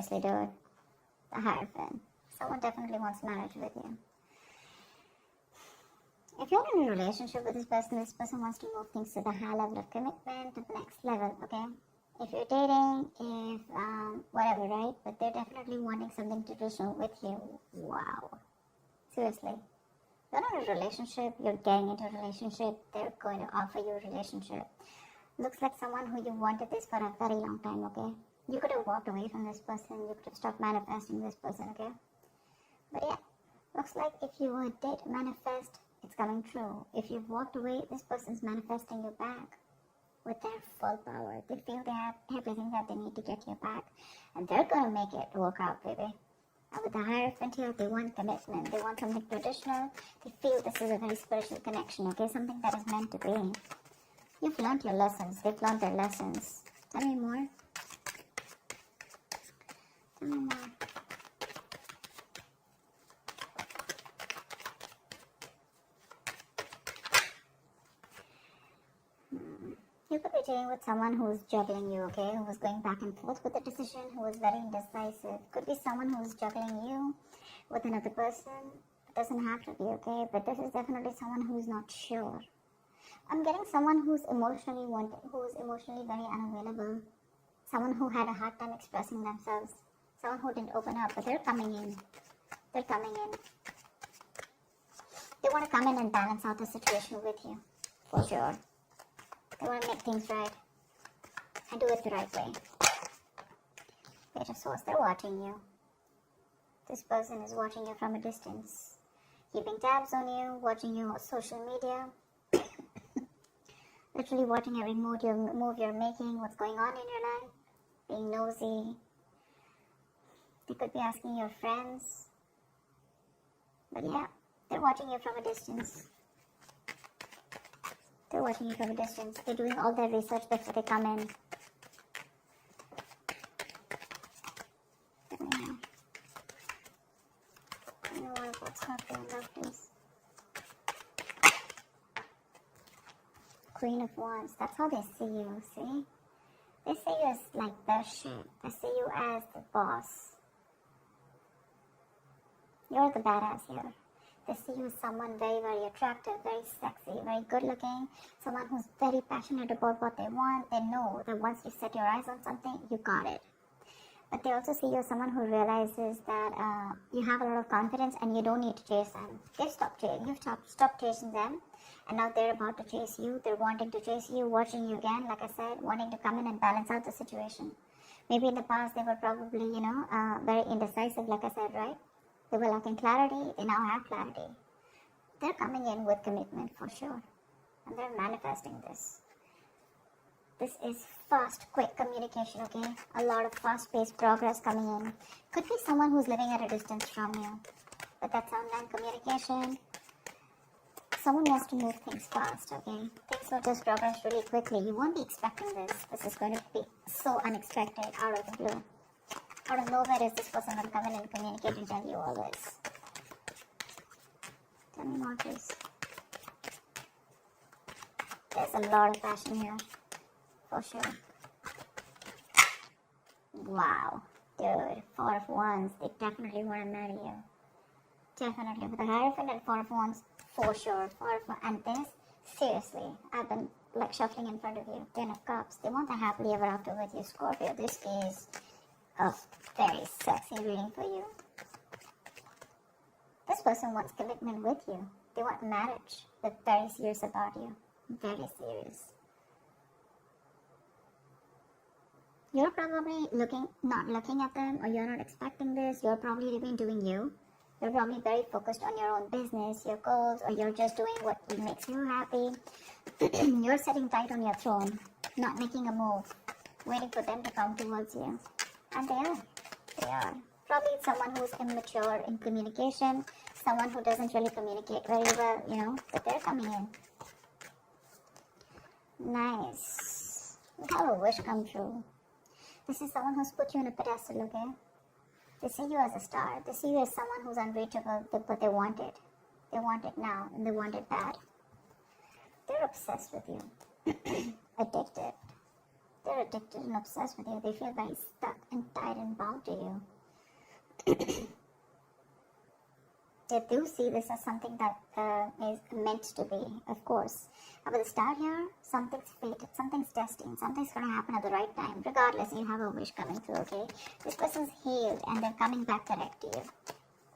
seriously, dude. The Hierophant. Someone definitely wants marriage with you. If you're in a relationship with this person wants to move things to the high level of commitment, to the next level, okay? If you're dating, whatever, right? But they're definitely wanting something traditional with you. Wow. Seriously. You're not in a relationship, you're getting into a relationship, they're going to offer you a relationship. Looks like someone who you wanted this for a very long time, okay? You could have walked away from this person, you could have stopped manifesting this person, okay? But yeah, looks like if you did manifest, it's coming true. If you've walked away, this person's manifesting you back with their full power. They feel they have everything that they need to get you back, and they're gonna make it work out, baby. And with the Hierophant here, they want commitment. They want something traditional. They feel this is a very spiritual connection, okay? Something that is meant to be. You've learned your lessons. They've learned their lessons. Tell me more. Tell me more. You could be dealing with someone who's juggling you, okay? Who's going back and forth with a decision, who is very indecisive. Could be someone who's juggling you with another person. It doesn't have to be, okay? But this is definitely someone who's not sure. I'm getting someone who's emotionally wanted, who's emotionally very unavailable. Someone who had a hard time expressing themselves. Someone who didn't open up, but they're coming in. They're coming in. They want to come in and balance out the situation with you, for sure. They want to make things right and do it the right way. Page of Swords, they're watching you. This person is watching you from a distance, keeping tabs on you, watching you on social media, literally watching every move you're making, what's going on in your life, being nosy. They could be asking your friends. But yeah, they're watching you from a distance. They're watching you from a distance. They're doing all their research before they come in. I know what Scorpio love is. Queen of Wands. That's how they see you, see? They see you as like their shit. They see you as the boss. You're the badass here. They see you as someone very, very attractive, very sexy, very good looking, someone who's very passionate about what they want. They know that once you set your eyes on something, you got it. But they also see you as someone who realizes that you have a lot of confidence and you don't need to chase them. You've stopped chasing them, and now they're about to chase you. They're wanting to chase you, watching you again, like I said, wanting to come in and balance out the situation. Maybe in the past they were probably, very indecisive, like I said, right? They were lacking clarity, they now have clarity. They're coming in with commitment for sure. And they're manifesting this. This is fast, quick communication, okay? A lot of fast-paced progress coming in. Could be someone who's living at a distance from you. But that's online communication. Someone wants to move things fast, okay? Things will just progress really quickly. You won't be expecting this. This is going to be so unexpected, out of the blue. Out of nowhere is this person going to come in and communicate and tell you all this. Tell me more, please. There's a lot of passion here, for sure. Wow, dude, 4 of Wands. They definitely want to marry you. Definitely. With the Hierophant and 4 of Wands, for sure. 4 of Wands. And this, seriously, I've been like shuffling in front of you. 10 of Cups. They want a happily ever after with you, Scorpio. This is a very sexy reading for you. This person wants commitment with you. They want marriage. They're very serious about you. Very serious. You're probably not looking at them, or you're not expecting this. You're probably even doing you. You're probably very focused on your own business, your goals, or you're just doing what makes you happy. You're sitting tight on your throne, not making a move, waiting for them to come towards you. And they are. They are. Probably someone who's immature in communication, someone who doesn't really communicate very well, but they're coming in. Nice. You have a wish come true. This is someone who's put you on a pedestal, okay? They see you as a star. They see you as someone who's unreachable, but they want it. They want it now, and they want it bad. They're obsessed with you. Addicted. They're addicted and obsessed with you. They feel very stuck and tied and bound to you. They do see this as something that is meant to be, of course. But the star here, something's fated, something's destined, something's going to happen at the right time. Regardless, you have a wish coming through, okay? This person's healed and they're coming back direct to you.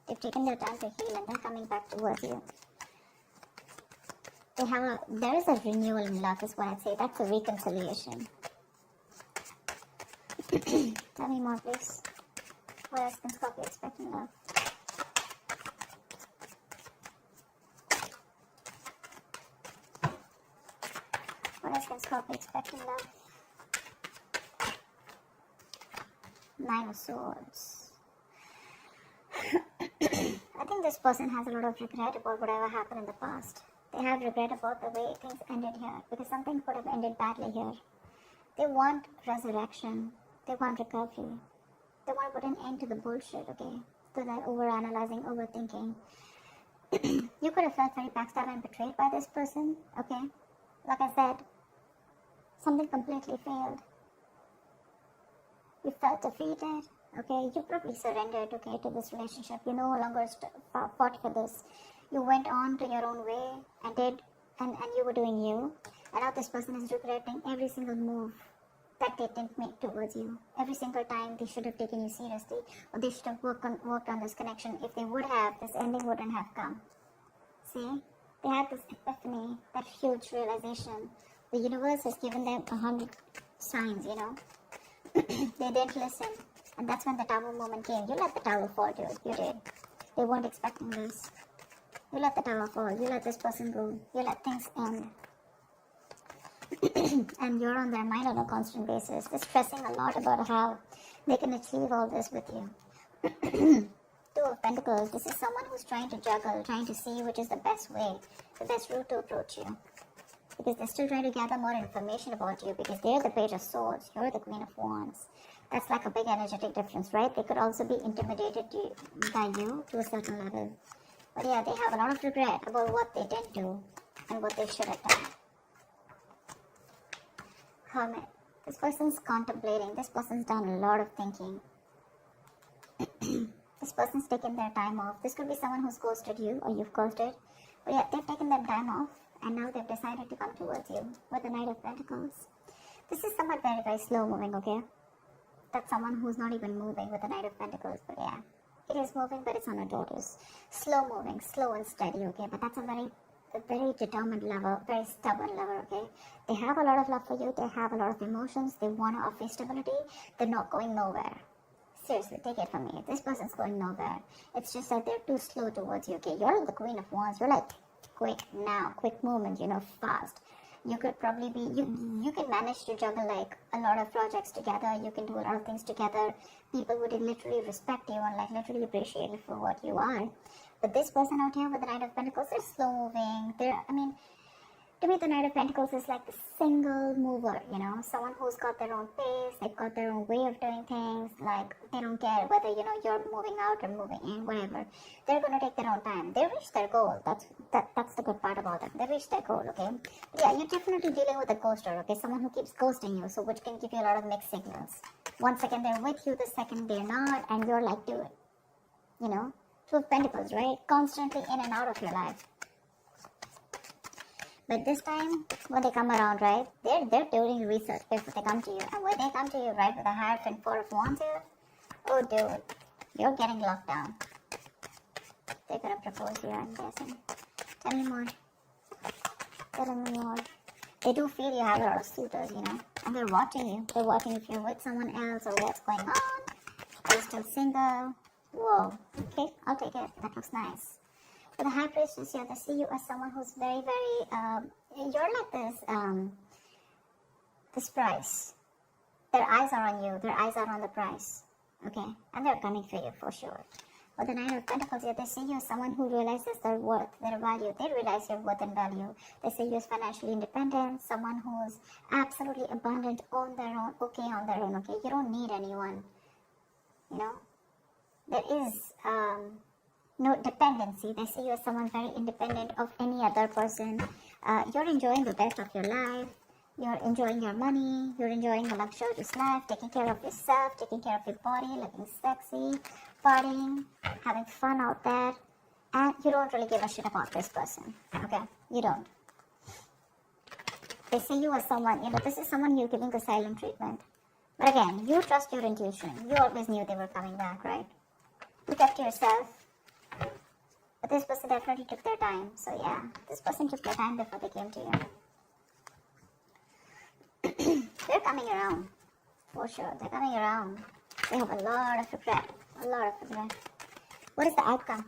They've taken their time to heal and they're coming back towards you. There is a renewal in love, is what I'd say. That's a reconciliation. Tell me more, please. What else can Scorpio expect in love? What else can Scorpio expect in love? Nine of Swords. I think this person has a lot of regret about whatever happened in the past. They have regret about the way things ended here, because something could have ended badly here. They want resurrection. They want recovery. They want to put an end to the bullshit, okay? To that overanalyzing, overthinking. You could have felt very backstabbed and betrayed by this person, okay? Like I said, something completely failed. You felt defeated, okay? You probably surrendered, okay, to this relationship. You no longer fought for this. You went on to your own way and you were doing you. And now this person is regretting every single move that they didn't make towards you. Every single time they should have taken you seriously, or they should have worked on this connection. If they would have, this ending wouldn't have come. See? They had this epiphany, that huge realization. The universe has given them 100 signs, you know. They didn't listen. And that's when the tower moment came. You let the tower fall, dude. You did. They weren't expecting this. You let the tower fall. You let this person go. You let things end. And you're on their mind on a constant basis. They're stressing a lot about how they can achieve all this with you. Two of Pentacles. This is someone who's trying to juggle, trying to see which is the best way, the best route to approach you. Because they're still trying to gather more information about you, because they're the Page of Swords, you're the Queen of Wands. That's like a big energetic difference, right? They could also be intimidated by you to a certain level. But yeah, they have a lot of regret about what they didn't do and what they should have done. Hermit. This person's contemplating. This person's done a lot of thinking. This person's taken their time off. This could be someone who's ghosted you or you've ghosted. But yeah, they've taken their time off and now they've decided to come towards you with the Knight of Pentacles. This is somewhat very, very slow moving, okay? That's someone who's not even moving with the Knight of Pentacles, but yeah. It is moving, but it's on a tortoise. Slow moving, slow and steady, okay? But that's a very determined lover, very stubborn lover, okay? They have a lot of love for you. They have a lot of emotions. They want to offer stability. They're not going nowhere. Seriously, take it from me. This person's going nowhere. It's just that they're too slow towards you, okay? You're the Queen of Wands. You're like quick now, quick movement, you know, fast. You could probably be, you can manage to juggle like a lot of projects together. You can do a lot of things together. People would literally respect you and like literally appreciate you for what you are. But this person out here with the Knight of Pentacles, they're slow moving. To me, the Knight of Pentacles is like the single mover, you know, someone who's got their own pace, they've got their own way of doing things, like they don't care whether, you know, you're moving out or moving in, whatever. They're going to take their own time. They reach their goal. That's the good part about them. They reach their goal, okay? But yeah, you're definitely dealing with a ghoster, okay? Someone who keeps ghosting you, so which can give you a lot of mixed signals. One second they're with you, the second they're not, and you're like, do it. You know? Two of Pentacles, right? Constantly in and out of your life. But this time, when they come around, right, they're doing research before they come to you. And when they come to you, right, with a Hierophant, Four of Wands here, oh, dude, you're getting locked down. They're going to propose here, I'm guessing. Tell me more. Tell me more. They do feel you have a lot of suitors, you know, and they're watching you. They're watching if you're with someone else or what's going on. Are you still single? Whoa. Okay, I'll take it. That looks nice. For the High Priestess here, they see you as someone who's very, very, you're like this prize. Their eyes are on you. Their eyes are on the prize. Okay? And they're coming for you for sure. For the Nine of Pentacles here, they see you as someone who realizes their worth, their value. They realize your worth and value. They see you as financially independent, someone who's absolutely abundant on their own, okay on their own, okay? You don't need anyone, you know? There is, no dependency. They see you as someone very independent of any other person. You're enjoying the best of your life. You're enjoying your money, you're enjoying a luxurious life, taking care of yourself, taking care of your body, looking sexy, partying, having fun out there, and you don't really give a shit about this person, okay? You don't. They see you as someone, this is someone you're giving the silent treatment. But again, you trust your intuition. You always knew they were coming back, right? You kept to yourself. But this person definitely took their time. So yeah, this person took their time before they came to you. They're coming around. For sure, they're coming around. They have a lot of regret. A lot of regret. What is the outcome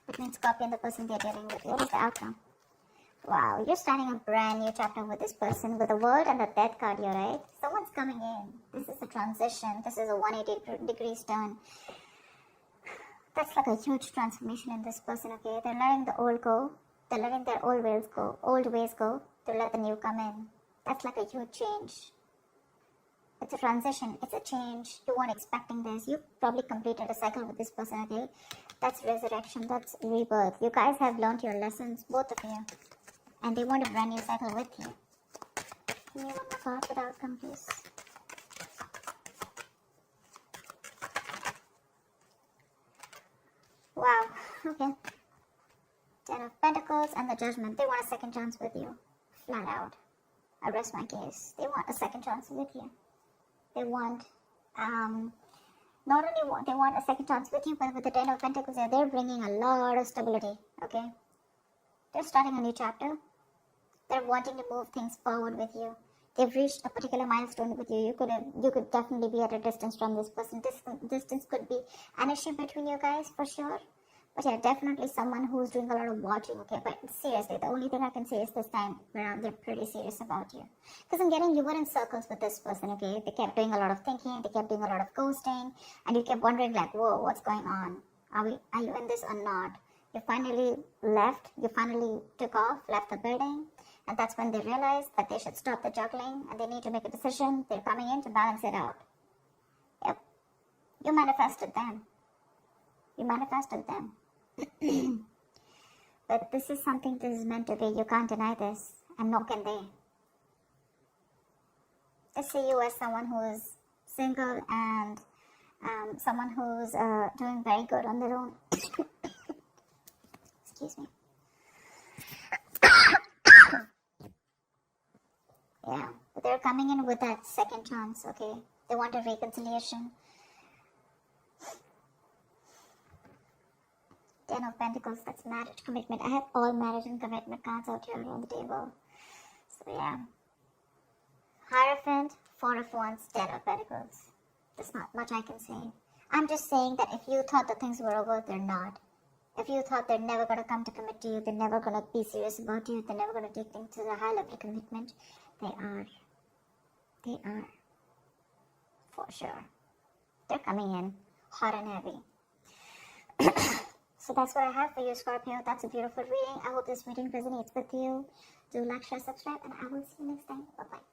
between Scorpio and the person they're dealing with? What is the outcome? Wow, you're starting a brand new chapter with this person, with the World and the Death card here, right? Someone's coming in. This is a transition. This is a 180 degrees turn. That's like a huge transformation in this person, okay? They're letting the old go. They're letting their old ways go to let the new come in. That's like a huge change. It's a transition. It's a change. You weren't expecting this. You probably completed a cycle with this person, okay? That's resurrection. That's rebirth. You guys have learned your lessons, both of you. And they want a brand new cycle with you. Give me one more card for the outcome, please. Wow. Okay. Ten of Pentacles and the Judgment. They want a second chance with you. Flat out. I rest my case. They want a second chance with you. They want, not only they want a second chance with you, but with the Ten of Pentacles, they're bringing a lot of stability, okay? They're starting a new chapter. They're wanting to move things forward with you. They've reached a particular milestone with you. You could definitely be at a distance from this person. Distance could be an issue between you guys, for sure. But yeah, definitely someone who's doing a lot of watching, okay? But seriously, the only thing I can say is this time around, they're pretty serious about you. Because I'm getting you were in circles with this person, okay? They kept doing a lot of thinking, they kept doing a lot of ghosting, and you kept wondering like, whoa, what's going on? Are you in this or not? You finally left, you finally took off, left the building, and that's when they realized that they should stop the juggling and they need to make a decision. They're coming in to balance it out. Yep. You manifested them. You manifested them. But this is something that is meant to be. You can't deny this, and nor can they. They see you as someone who is single and someone who's doing very good on their own. Excuse me. Yeah, but they're coming in with that second chance, okay? They want a reconciliation. Ten of Pentacles, that's marriage, commitment. I have all marriage and commitment cards out here on the table. So yeah. Hierophant, Four of Wands, Ten of Pentacles. There's not much I can say. I'm just saying that if you thought that things were over, they're not. If you thought they're never going to come to commit to you, they're never going to be serious about you, they're never going to take things to the high level commitment, they are. They are. For sure. They're coming in hot and heavy. So that's what I have for you, Scorpio. That's a beautiful reading. I hope this reading resonates with you. Do like, share, subscribe, and I will see you next time. Bye-bye.